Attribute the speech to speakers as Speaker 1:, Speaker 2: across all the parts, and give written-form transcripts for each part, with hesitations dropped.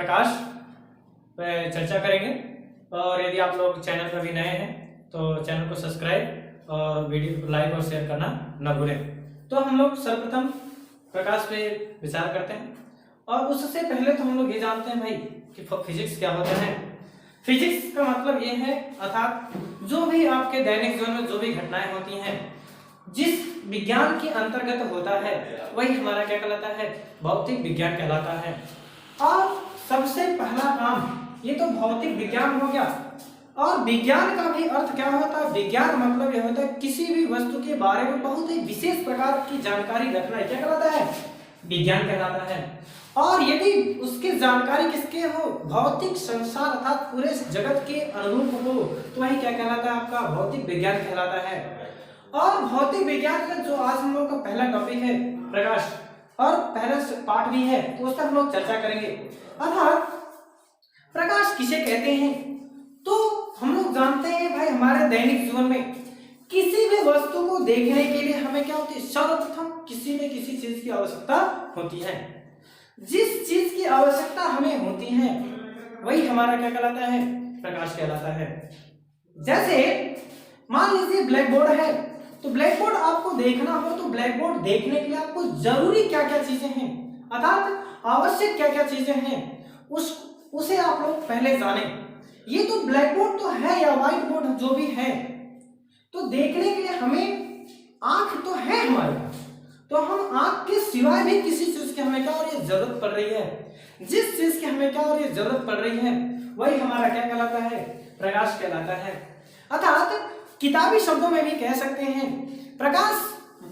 Speaker 1: प्रकाश पे चर्चा करेंगे। और यदि आप लोग चैनल पर भी नए हैं तो चैनल को सब्सक्राइब और वीडियो को लाइक और शेयर करना न भूलें। तो हम लोग सर्वप्रथम प्रकाश पे विचार करते हैं और उससे पहले तो हम लोग ये जानते हैं भाई कि फिजिक्स क्या होता है। फिजिक्स का मतलब ये है अर्थात जो भी आपके दैनिक जीवन में जो भी घटनाएं होती हैं जिस विज्ञान के अंतर्गत होता है वही हमारा क्या कहलाता है, भौतिक विज्ञान कहलाता है। और सबसे पहला काम ये तो भौतिक विज्ञान हो गया। और विज्ञान का भी अर्थ क्या होता है, विज्ञान मतलब यह होता है किसी भी वस्तु के बारे में बहुत ही विशेष प्रकार की जानकारी रखना क्या कहलाता है, विज्ञान कहलाता है। और यदि उसकी जानकारी किसके हो, भौतिक संसार अर्थात पूरे जगत के अनुरूप हो तो वही क्या कहलाता है, आपका भौतिक विज्ञान कहलाता है। और भौतिक विज्ञान में जो आज हम लोग का पहला टॉपिक है प्रकाश और पहला पार्ट भी है तो उस पर हम लोग चर्चा करेंगे। अर्थात प्रकाश किसे कहते हैं, तो हम लोग जानते हैं भाई हमारे दैनिक जीवन में किसी भी वस्तु को देखने के लिए हमें क्या होती है, सर्वप्रथम किसी न किसी चीज की आवश्यकता होती है। जिस चीज की आवश्यकता हमें होती है वही हमारा क्या कहलाता है, प्रकाश कहलाता है। जैसे मान लीजिए ब्लैक बोर्ड है तो ब्लैक बोर्ड आपको देखना हो तो ब्लैक बोर्ड देखने के लिए आपको जरूरी क्या क्या चीजें हैं अर्थात आवश्यक क्या क्या चीजें हैं उसे आप लोग पहले जाने। ये तो ब्लैक बोर्ड तो है या व्हाइट बोर्ड जो भी है तो देखने के लिए हमें आंख तो है हमारे पास, तो हम आंख के सिवाय भी किसी चीज की हमें क्या हो रही है, जरूरत पड़ रही है। जिस चीज की हमें क्या हो रही है, जरूरत पड़ रही है वही हमारा क्या कहलाता है, प्रकाश कहलाता है। अर्थात किताबी शब्दों में भी कह सकते हैं प्रकाश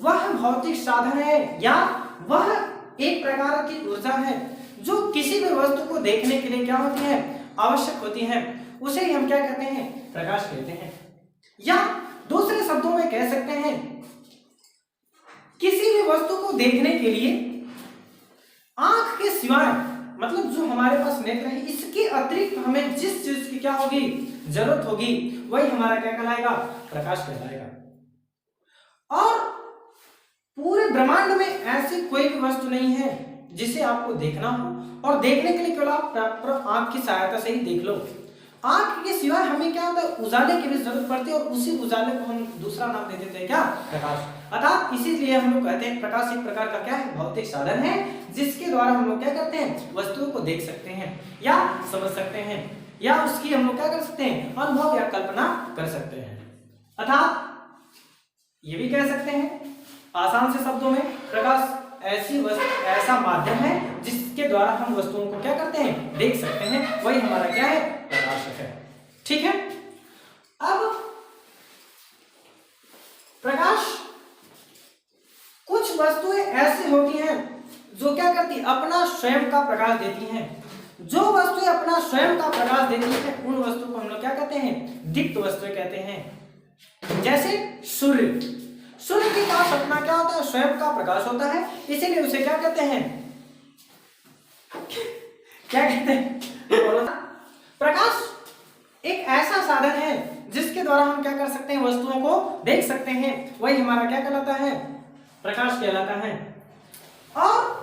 Speaker 1: वह भौतिक साधन है या वह एक प्रकार की ऊर्जा है जो किसी भी वस्तु को देखने के लिए क्या होती है, आवश्यक होती है, उसे ही हम क्या कहते हैं, प्रकाश कहते हैं। या दूसरे शब्दों में कह सकते हैं किसी भी वस्तु को देखने के लिए आंख के सिवाय मतलब जो हमारे पास नेत्र है इसके अतिरिक्त हमें जिस चीज की क्या होगी, जरूरत होगी वही हमारा क्या कहलाएगा, प्रकाश कहलाएगा। और पूरे ब्रह्मांड में ऐसी कोई भी वस्तु नहीं है जिसे आपको देखना हो और देखने के लिए केवल आप आंख की सहायता से ही देख लो। आंख के सिवाय हमें क्या होता है, उजाले की भी जरूरत पड़ती है और उसी उजाले को हम दूसरा नाम दे देते हैं क्या, प्रकाश। अर्थात इसीलिए हम लोग कहते हैं प्रकाश एक प्रकार का क्या है, भौतिक साधन है जिसके द्वारा हम लोग क्या करते हैं, वस्तुओं को देख सकते हैं या समझ सकते हैं या उसकी हम लोग क्या कर सकते हैं, अनुभव या कल्पना कर सकते हैं। अर्थात ये भी कह सकते हैं आसान से शब्दों में प्रकाश ऐसा माध्यम है जिसके द्वारा हम वस्तुओं को क्या करते हैं, देख सकते हैं, वही हमारा क्या है, प्रकाश है। ठीक है। अब प्रकाश कुछ वस्तुएं ऐसी होती हैं जो क्या करती, अपना स्वयं का प्रकाश देती हैं। जो वस्तुएं अपना स्वयं का प्रकाश देती हैं उन वस्तुओं को हम लोग क्या कहते हैं, दीप्त वस्तुएं कहते हैं। जैसे सूर्य, सूर्य के पास अपना क्या होता है, स्वयं का प्रकाश होता है, इसीलिए उसे क्या कहते हैं, क्या कहते हैं, प्रकाश एक ऐसा साधन है जिसके द्वारा हम क्या कर सकते हैं, वस्तुओं को देख सकते हैं, वही हमारा क्या कहलाता है, प्रकाश कहलाता है। और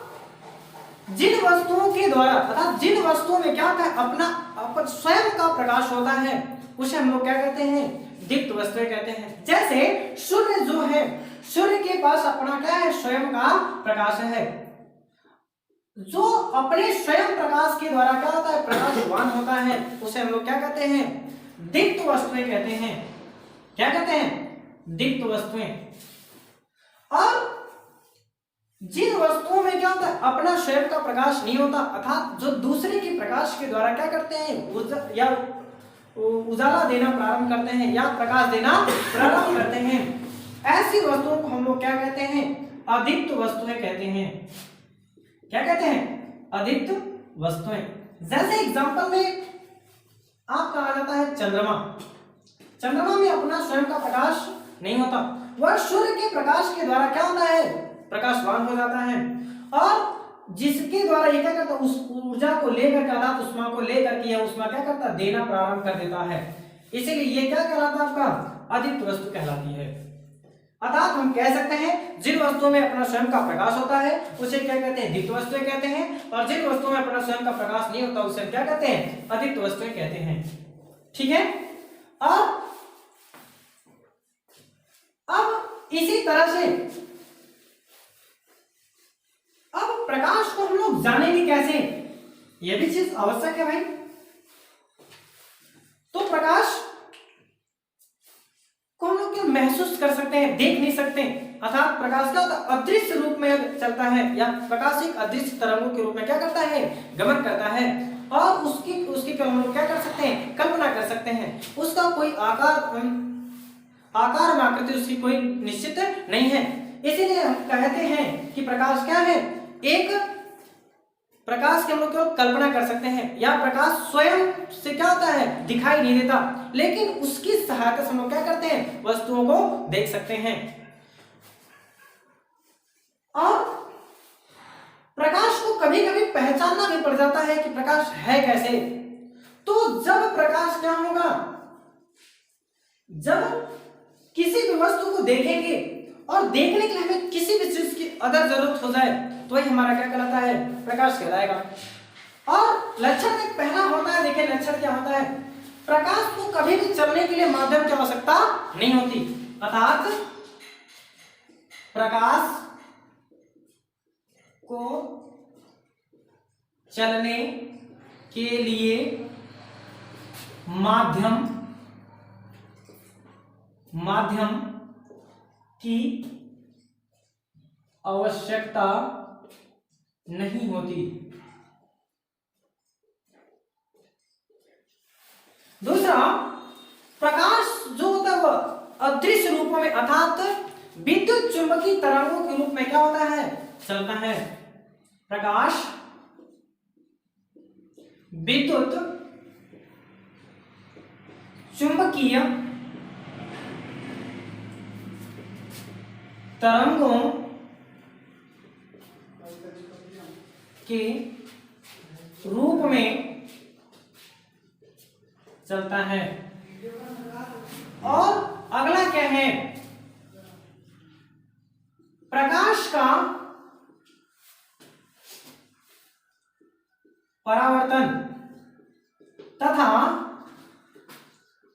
Speaker 1: जिन वस्तुओं के द्वारा अर्थात जिन वस्तुओं में क्या होता है, अपना स्वयं का प्रकाश होता है उसे हम लोग क्या कहते हैं, दीप्त वस्तुएं कहते हैं। जैसे सूर्य जो है, सूर्य के पास अपना क्या है, स्वयं का प्रकाश है। जो अपने स्वयं प्रकाश के द्वारा क्या होता है, प्रकाशवान होता है, उसे हम लोग क्या कहते हैं, दीप्त वस्तुएं कहते हैं। क्या कहते हैं, दीप्त वस्तुएं। और जिन वस्तुओं में क्या होता है, अपना स्वयं का प्रकाश नहीं होता अर्थात जो दूसरे के प्रकाश के द्वारा क्या करते हैं, या उजाला देना प्रारंभ करते हैं या प्रकाश देना प्रारंभ करते हैं, ऐसी वस्तुओं को हम लोग क्या कहते हैं, अदीप्त वस्तुएं कहते हैं। क्या कहते हैं, अदीप्त वस्तुएं। जैसे एग्जांपल में आप कहा जाता है चंद्रमा। चंद्रमा में अपना स्वयं का प्रकाश नहीं होता, वह सूर्य के प्रकाश के द्वारा क्या होता है, प्रकाशवान हो जाता है। और जिसके द्वारा ये क्या करता है, उस ऊर्जा को लेकर के अर्थात उष्मा को लेकर के उष्मा क्या करता है, देना प्रारंभ कर देता है। इसीलिए ये क्या कहलाता है, आपका अदीप्त वस्तु कहलाती है। अर्थात हम कह सकते हैं जिन वस्तुओं में अपना स्वयं का प्रकाश होता है उसे क्या कहते हैं, दीप्त वस्तुएं कहते हैं, और जिन वस्तुओं में अपना स्वयं का प्रकाश नहीं होता उसे क्या कहते हैं, अदीप्त वस्तुएं कहते हैं। ठीक है। अब इसी तरह से अब प्रकाश को हम लोग जानेंगे कैसे, यह भी चीज आवश्यक है भाई। तो प्रकाश को हम लोग क्या महसूस कर सकते हैं, देख नहीं सकते, अर्थात प्रकाश क्या होता है, अदृश्य रूप में चलता है, या प्रकाश एक अदृश्य तरंगों के रूप में क्या करता है, गमन करता है, और उसकी हम लोग क्या कर सकते हैं, कल्पना कर सकते हैं। उसका कोई आकार में आकृति उसकी कोई निश्चित नहीं है। इसीलिए हम कहते हैं कि प्रकाश क्या है, एक प्रकाश की हम लोग केवल कल्पना कर सकते हैं, या प्रकाश स्वयं से क्या होता है, दिखाई नहीं देता, लेकिन उसकी सहायता से हम लोग क्या करते हैं, वस्तुओं को देख सकते हैं। और प्रकाश को कभी कभी पहचानना भी पड़ जाता है कि प्रकाश है कैसे। तो जब प्रकाश क्या होगा, जब किसी भी वस्तु को देखेंगे और देखने के लिए हमें किसी भी चीज की अगर जरूरत हो जाए तो वही हमारा क्या कहलाता है, प्रकाश कहलाएगा। और लक्षण में पहला होता है, देखिए लक्षण क्या होता है, प्रकाश को कभी भी चलने के लिए माध्यम की आवश्यकता नहीं होती, अर्थात प्रकाश को चलने के लिए माध्यम की आवश्यकता नहीं होती। दूसरा, प्रकाश जो होता है वह अदृश्य रूपों में अर्थात विद्युत चुंबकीय तरंगों के रूप में क्या होता है, चलता है। प्रकाश विद्युत चुंबकीय तरंगों के रूप में चलता है। और अगला क्या है, प्रकाश का परावर्तन तथा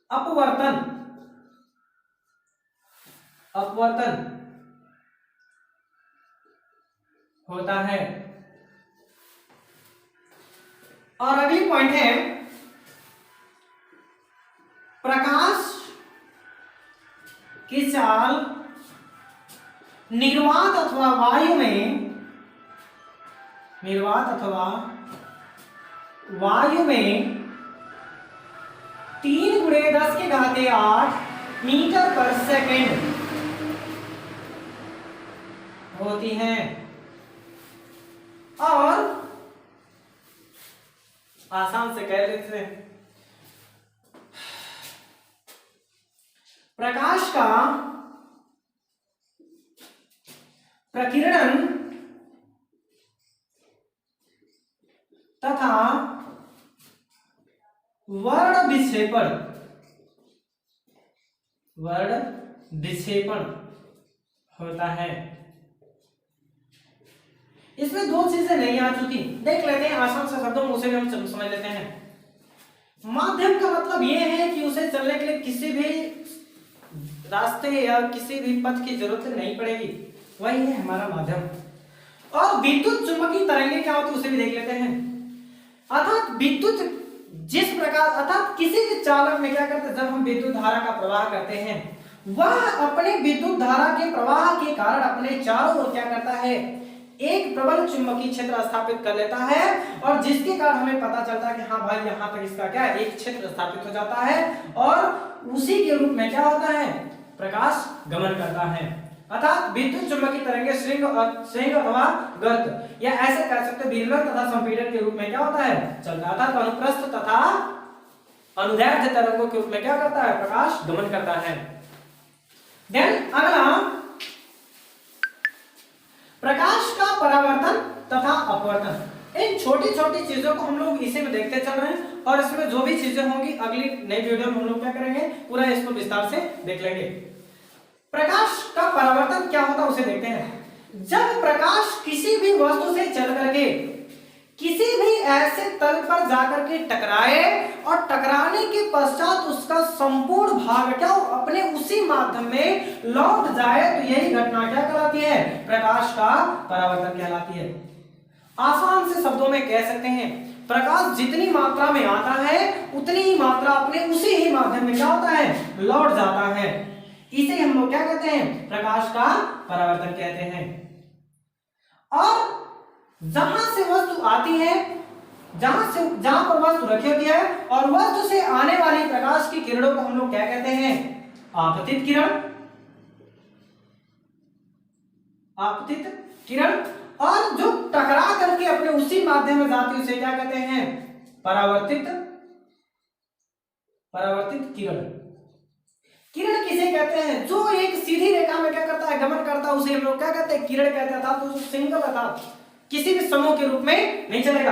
Speaker 1: अपवर्तन होता है। और अगली पॉइंट है, प्रकाश की चाल निर्वात अथवा वायु में 3×10⁸ मीटर पर सेकेंड होती है। और आसान से कह लेते हैं, प्रकाश का प्रकीर्णन तथा वर्ण विक्षेपण होता है। इसमें दो चीजें नहीं आ चुकी, देख लेते हैं आसान से शब्दों में, उसे भी हम समझ लेते हैं। माध्यम का मतलब यह है कि उसे चलने के लिए किसी भी रास्ते या किसी भी पथ की जरूरत नहीं पड़ेगी, वही है हमारा माध्यम। और विद्युत चुंबकीय तरंगे क्या होती है उसे भी देख लेते हैं। अर्थात विद्युत जिस प्रकार, अर्थात किसी भी चालक में क्या करते हैं, जब हम विद्युत धारा का प्रवाह करते हैं, वह अपने विद्युत धारा के प्रवाह के कारण अपने चारों ओर क्या करता है, एक प्रबल चुंबकीय क्षेत्र स्थापित कर लेता है, और जिसके कारण हमें पता चलता है कि हाँ भाई यहां तक इसका क्या है, एक क्षेत्र स्थापित हो जाता है, और उसी के रूप में क्या होता है, प्रकाश गमन करता है। अर्थात विद्युत चुंबकीय तरंगे श्रृंग अथवा गर्त, या ऐसे कह सकते विलंब तथा संपीड़न के रूप में क्या होता है, चलता है। अर्थात अनुप्रस्थ तथा अनुदैर्ध्य तरंगों के रूप में क्या करता है, प्रकाश गमन करता है। देन अगला, प्रकाश का परावर्तन तथा अपवर्तन। इन छोटी छोटी चीजों को हम लोग इसी में देखते चल रहे हैं, और इसमें जो भी चीजें होंगी अगली नई वीडियो में हम लोग क्या करेंगे, पूरा इसको विस्तार से देख लेंगे। प्रकाश का परावर्तन क्या होता है उसे देखते हैं। जब प्रकाश किसी भी वस्तु से चल करके किसी भी ऐसे तल पर जाकर के टकराए और टकराने के पश्चात उसका संपूर्ण भाग क्या हो अपने उसी माध्यम में लौट जाए, तो यही घटना क्या कहलाती है? प्रकाश का परावर्तन कहलाती है। आसान से शब्दों में कह सकते हैं, प्रकाश जितनी मात्रा में आता है उतनी ही मात्रा अपने उसी ही माध्यम में क्या होता है? लौट जाता है। इसे हम लोग क्या कहते हैं? प्रकाश का परावर्तन कहते हैं। और जहां से वस्तु आती है, जहां पर वस्तु रखी होती है और वस्तु से आने वाली प्रकाश की किरणों को हम लोग क्या कहते हैं? आपतित किरण। आपतित किरण। और जो टकरा करके अपने उसी माध्यम में जाती है उसे क्या कहते हैं? परावर्तित किरण। किरण किसे कहते हैं? जो एक सीधी रेखा में क्या करता है? गमन करता है, उसे हम लोग क्या कहते हैं? किरण कहते हैं। तो सिंगल अर्थात किसी भी समूह के रूप में नहीं चलेगा।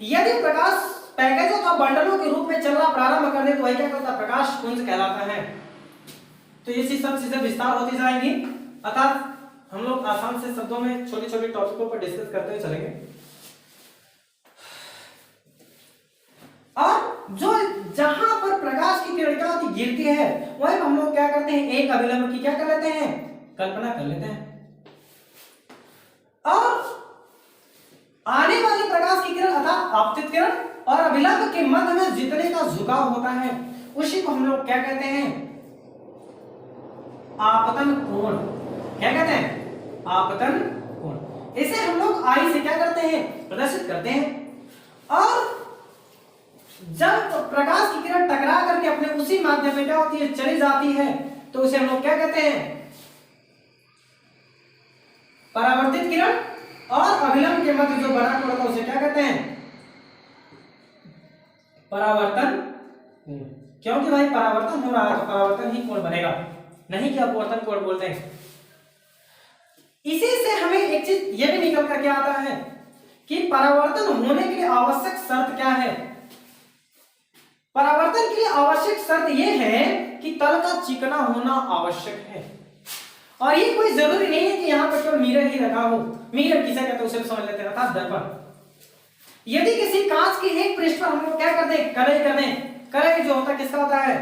Speaker 1: यदि प्रकाश पैकेजों अथवा बंडलों के रूप में चलना प्रारंभ कर दे तो वही क्या करता है? प्रकाश पुंज कहलाता है। तो ये सब चीजें विस्तार होती जाएंगी, अर्थात हम लोग आसान से शब्दों में छोटे छोटे टॉपिकों पर डिस्कस करते हुए चलेंगे। और जो जहां पर प्रकाश की किरण क्या होती गिरती है वही हम लोग क्या करते हैं? एक अभिलंब की क्या कर लेते हैं? कल्पना कर लेते हैं। और आने वाली प्रकाश की किरण अर्थात आपतित किरण और अभिलंब के मध्य में जितने का झुकाव होता है उसी को हम लोग क्या कहते हैं? आपतन कोण। क्या कहते हैं? आपतन कोण। इसे हम लोग आई से क्या करते हैं? प्रदर्शित करते हैं। और जब प्रकाश की किरण टकरा करके अपने उसी माध्यम में क्या होती है? चली जाती है, तो उसे हम लोग क्या कहते हैं? परावर्तित किरण। और अभिलंब के मध्य जो बना कोण होता है उसे क्या कहते हैं? परावर्तन। क्योंकि भाई परावर्तन हो रहा है तो परावर्तन ही कोण बनेगा, नहीं कि अपवर्तन कोण बोलते हैं। इसी से हमें एक चीज यह भी निकल करके आता है कि परावर्तन होने के लिए आवश्यक शर्त क्या है? परावर्तन के लिए आवश्यक शर्त यह है कि तल का चिकना होना आवश्यक है। और ये कोई जरूरी नहीं है कि यहां पर केवल मिरर ही रखा हो। मिरर किसे कहते हैं उसे भी समझ लेते हैं, अर्थात दर्पण। यदि किसी कांच के एक पृष्ठ पर हम लोग क्या कर दें? कलई कर दें। कलई जो होता है किसका होता है?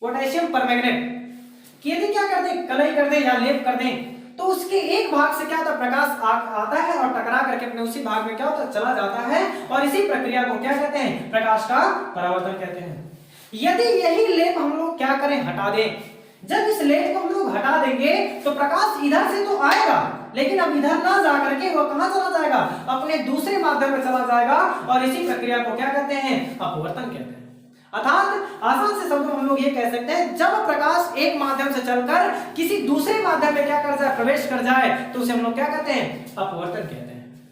Speaker 1: Potassium permanganate. यदि क्या कर दें? कलई कर दें या लेप कर दें तो उसके एक भाग से क्या होता है? प्रकाश आता है और टकरा करके अपने उसी भाग में क्या होता है? चला जाता है। और इसी प्रक्रिया को क्या कहते हैं? प्रकाश का परावर्तन कहते हैं। यदि यही लेप हम लोग क्या करें? हटा दें। जब इस लेप को हम लोग हटा देंगे तो प्रकाश इधर से तो आएगा, लेकिन अब इधर ना जा करके वो कहां चला जाएगा? अपने दूसरे माध्यम में चला जाएगा। और इसी प्रक्रिया को क्या कहते हैं? अपवर्तन कहते हैं। अर्थात आसान से शब्दों में हम लोग ये कह सकते हैं, जब प्रकाश एक माध्यम से चलकर किसी दूसरे माध्यम में क्या कर जाए? प्रवेश कर जाए, तो उसे हम लोग क्या कहते हैं? अपवर्तन कहते हैं।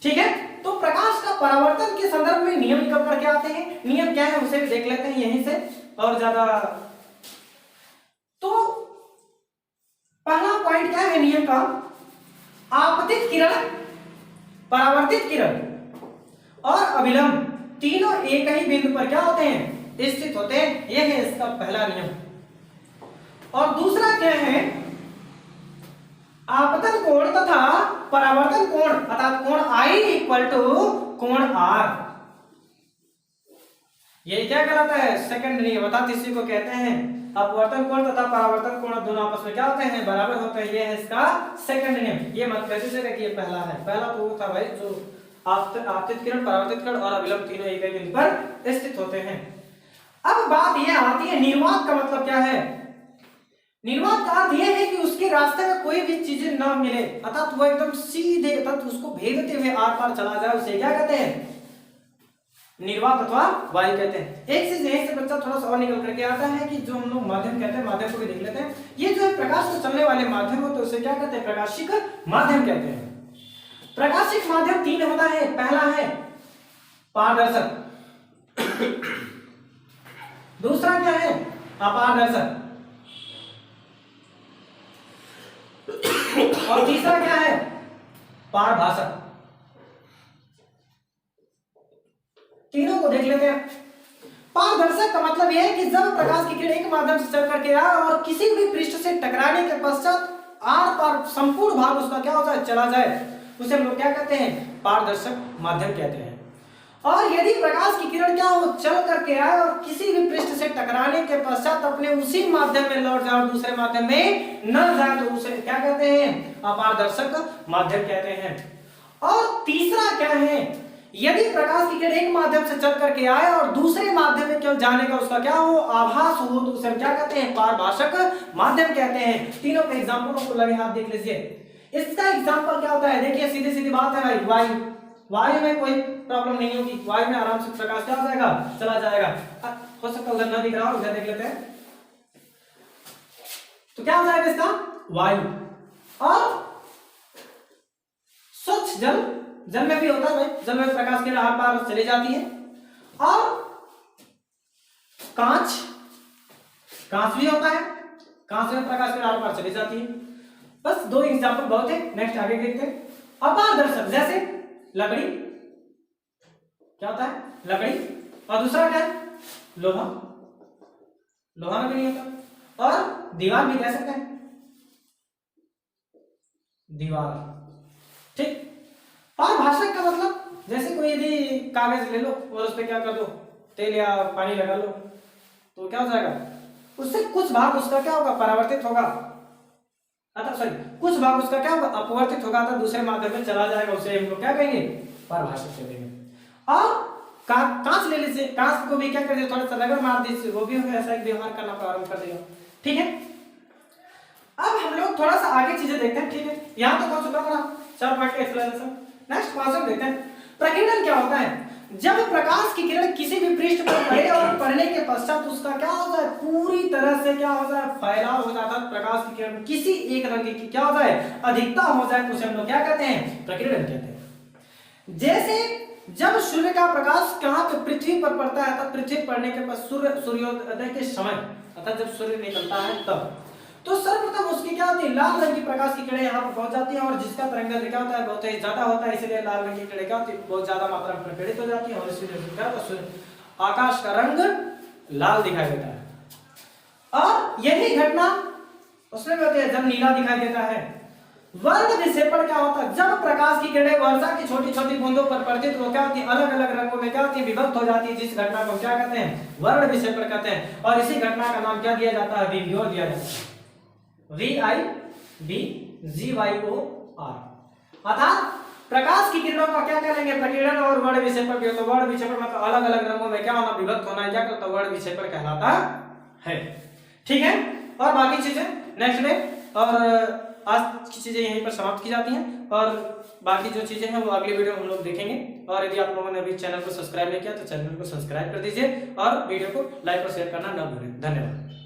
Speaker 1: ठीक है, तो प्रकाश का परावर्तन के संदर्भ में नियम निकल करके आते हैं। नियम क्या है उसे भी देख लेते हैं यहीं से, और ज्यादा। तो पहला पॉइंट क्या है नियम का? आपतित किरण, परावर्तित किरण और अभिलंब तीनों एक ही बिंदु पर क्या होते हैं? स्थित होते हैं। यह है इसका पहला नियम। और दूसरा क्या है? आपतन कोण तथा परावर्तन कोण अर्थात कोण I इक्वल टू कोण R। ये क्या कहलाता है? सेकंड नियम, अर्थात इसी को कहते हैं अपवर्तन कोण तथा परावर्तन कोण दोनों आपस में क्या होते हैं? बराबर होते हैं। ये है इसका सेकंड नियम। ये मत कह दीजिएगा कि ये पहला है। पहला तो वो था भाई जो आपतित किरण, परावर्तित किरण और अभिलंब तीनों एक ही बिंदु पर स्थित होते हैं। अब बात यह आती है निर्वात का मतलब क्या है? निर्वात का अर्थ यह है कि उसके रास्ते में कोई भी चीजें ना मिले, अर्थात वो एकदम सीधे तक उसको भेदते हुए आर पार चला जाए, उसे क्या कहते हैं? निर्वात अथवा वायु कहते हैं। एक चीज यहीं से बच्चा थोड़ा सा और निकल करके आता है कि जो हम लोग माध्यम कहते हैं, माध्यम को भी देख लेते हैं। ये जो है प्रकाश से चलने वाले माध्यम होते हैं उसे क्या कहते हैं? प्रकाशिक माध्यम कहते हैं। प्रकाशिक माध्यम तीन होता है। पहला है पारदर्शक, दूसरा क्या है? अपारदर्शक, और तीसरा क्या है? पारभाषक। तीनों को देख लेते हैं। पारदर्शक का मतलब यह है कि जब प्रकाश की किरण एक माध्यम से चल करके आए और किसी भी पृष्ठ से टकराने के पश्चात आर पार संपूर्ण भाग उसका क्या होता है, चला जाए, उसे हम लोग क्या कहते हैं, पारदर्शक माध्यम कहते हैं। और यदि प्रकाश की किरण क्या हो, चल करके आए और किसी भी पृष्ठ से टकराने के पश्चात अपने उसी माध्यम में लौट जाए और दूसरे माध्यम में न जाए, तो उसे क्या कहते हैं, अपारदर्शक माध्यम कहते हैं। और तीसरा क्या है, यदि प्रकाश की किरण एक माध्यम से चल करके आए और दूसरे माध्यम में केवल जाने का उसका क्या हो, आभास हो, तो उसे हम क्या कहते हैं, पारभाषक माध्यम कहते हैं। तीनों के एग्जांपलों को लगे हाथ देख लीजिए। इसका एग्जांपल क्या होता है, देखिए सीधी सीधी बात है भाई, वायु, वायु में कोई प्रॉब्लम नहीं होगी, वायु में आराम से प्रकाश क्या हो जाएगा, चला जाएगा। हो सकता है उधर न दिख रहा हो, उधर देख लेते हैं, तो क्या हो जाएगा इसका, वायु। और स्वच्छ जल, जल में भी होता है भाई, जल में प्रकाश की आर पार चली जाती है। और कांच, कांच भी होता है, कांच में प्रकाश की आर पार चली जाती है। बस दो एग्जांपल बहुत है, नेक्स्ट आगे देखते हैं। अपारदर्शक जैसे लकड़ी, क्या होता है, लकड़ी। और दूसरा क्या है, लोहा, लोहा में भी नहीं होता। और दीवार भी कह सकते हैं, दीवार, ठीक। पारभाषक का मतलब जैसे कोई यदि कागज ले लो और उस पर क्या कर दो, तेल या पानी लगा लो, तो क्या हो जाएगा, उससे कुछ भाग उसका क्या होगा, परावर्तित होगा, अतः सॉरी कुछ भाग उसका क्या होगा, अपवर्तित होगा, तो दूसरे माध्यम में चला जाएगा, उसे हम लोग क्या कहेंगे, पारभाषक कहेंगे। और कांच ले लीजिए, कांच को भी क्या कर दिया, थोड़ा सा रगड़ मार दीजिए, वो भी ऐसा एक व्यवहार करना प्रारंभ कर देगा, ठीक है। अब हम लोग थोड़ा सा आगे चीजें देखते हैं, ठीक है। यहाँ तो हो चुका हमारा 4 पार्ट का एक्सप्लेनेशन। नेक्स्ट क्वेश्चन देखते हैं, प्रकीर्णन क्या होता है। जब प्रकाश की किरण किसी भी पृष्ठ पर पड़े और पड़ने के पश्चात उसका क्या हो जाए, पूरी तरह से क्या हो जाए, फैलाव हो जाता है। प्रकाश की किरण किसी एक रंग की क्या हो जाए, अधिकता हो जाए, तो उसे हम लोग क्या कहते हैं, प्रकीर्णन कहते हैं। जैसे जब सूर्य का प्रकाश कहाँ पे, पृथ्वी पर पड़ता है, तब पृथ्वी पड़ने के बाद सूर्योदय के समय, अर्थात जब सूर्य निकलता है तब, तो सर्वप्रथम उसकी क्या होती है, लाल रंग की प्रकाश की किरणें यहाँ पर पहुंच जाती हैं, और जिसका तरंगदैर्ध्य क्या होता है, बहुत ही ज्यादा होता है, इसलिए लाल रंग की किरणें क्या होती है, बहुत ज्यादा मात्रा में प्रकटित हो जाती है, और इसी वजह से क्या होता है, आकाश का रंग लाल दिखाई देता है। और यही घटना उसमें भी होती है जब नीला दिखाई देता है। वर्ण विक्षेपण क्या होता है, जब प्रकाश की किरणें वर्षा की छोटी छोटी बूंदों पर पड़ती है, तो वो क्या होती है, अलग अलग रंगों में क्या होती है, विभक्त हो जाती है, जिस घटना को क्या कहते हैं, वर्ण विक्षेपण कहते हैं। और इसी घटना का नाम क्या दिया जाता है, विभ्योर दिया जाता है, VIBGYOR। अर्थात प्रकाश की किरणों का क्या करेंगे, प्रकीर्णन और वर्ण विक्षेपण। तो वर्ण विक्षेपण मतलब अलग अलग रंगों में क्या होना, विभक्त होना, क्या कहता है, वर्ण विक्षेपण कहलाता है, ठीक है। और बाकी चीजें नेक्स्ट डे, और आज की चीजें यहीं पर समाप्त की जाती हैं, और बाकी जो चीजें हैं वो अगली वीडियो में हम लोग देखेंगे। और यदि आप लोगों ने अभी चैनल को सब्सक्राइब नहीं किया तो चैनल को सब्सक्राइब कर दीजिए, और वीडियो को लाइक और शेयर करना न भूलें। धन्यवाद।